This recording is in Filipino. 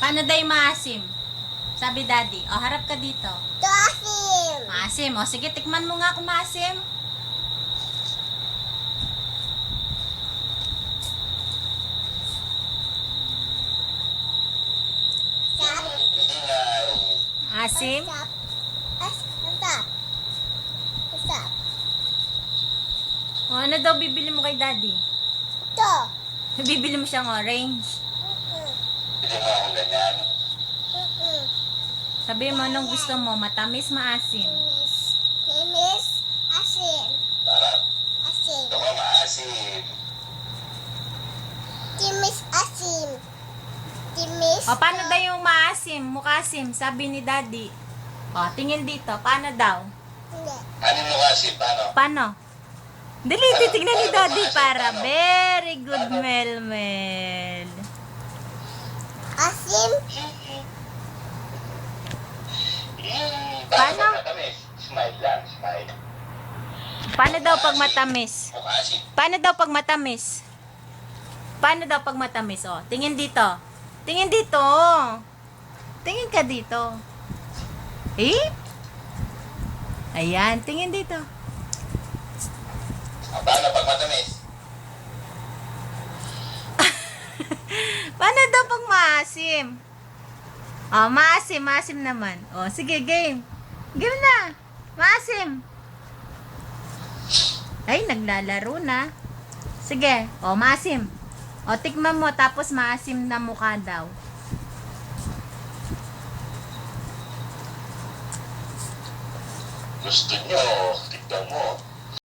Paano daw yung maasim? Sabi daddy. O, harap ka dito. Asim. Maasim. O, sige, tikman mo nga kung maasim. Asim? Asap. Asap. O, ano daw bibili mo kay daddy? Ito. Bibili mo siyang orange. Hindi mo akong ganyan. Sabi mo, anong gusto mo? Matamis, maasim. Timis. Asim. Sarap. Asim. Ito ko maasim. Timis. Asim. Timis. O, paano daw yung maasim? Mukasim, sabi ni daddy. O, tingin dito. Paano daw? Hindi. Ano mo kasi, paano? Paano? Dali, titignan ni daddy para. Very good, Melmel. Asim. Paano? Matamis. Smile lang, smile. Paano daw pag matamis? Mukasim. Paano daw pag matamis? Paano daw pag matamis? O, tingin dito. Tingin dito. Tingin ka dito. Eh? Ayan, tingin dito. Paano pag matamis? Paano daw pag maasim? O, maasim, maasim naman. O, sige, game. Game na. Maasim. Ay, naglalaro na. Sige, o, maasim. O, tikman mo, tapos maasim na mukha daw. Gusto nyo, tignan mo.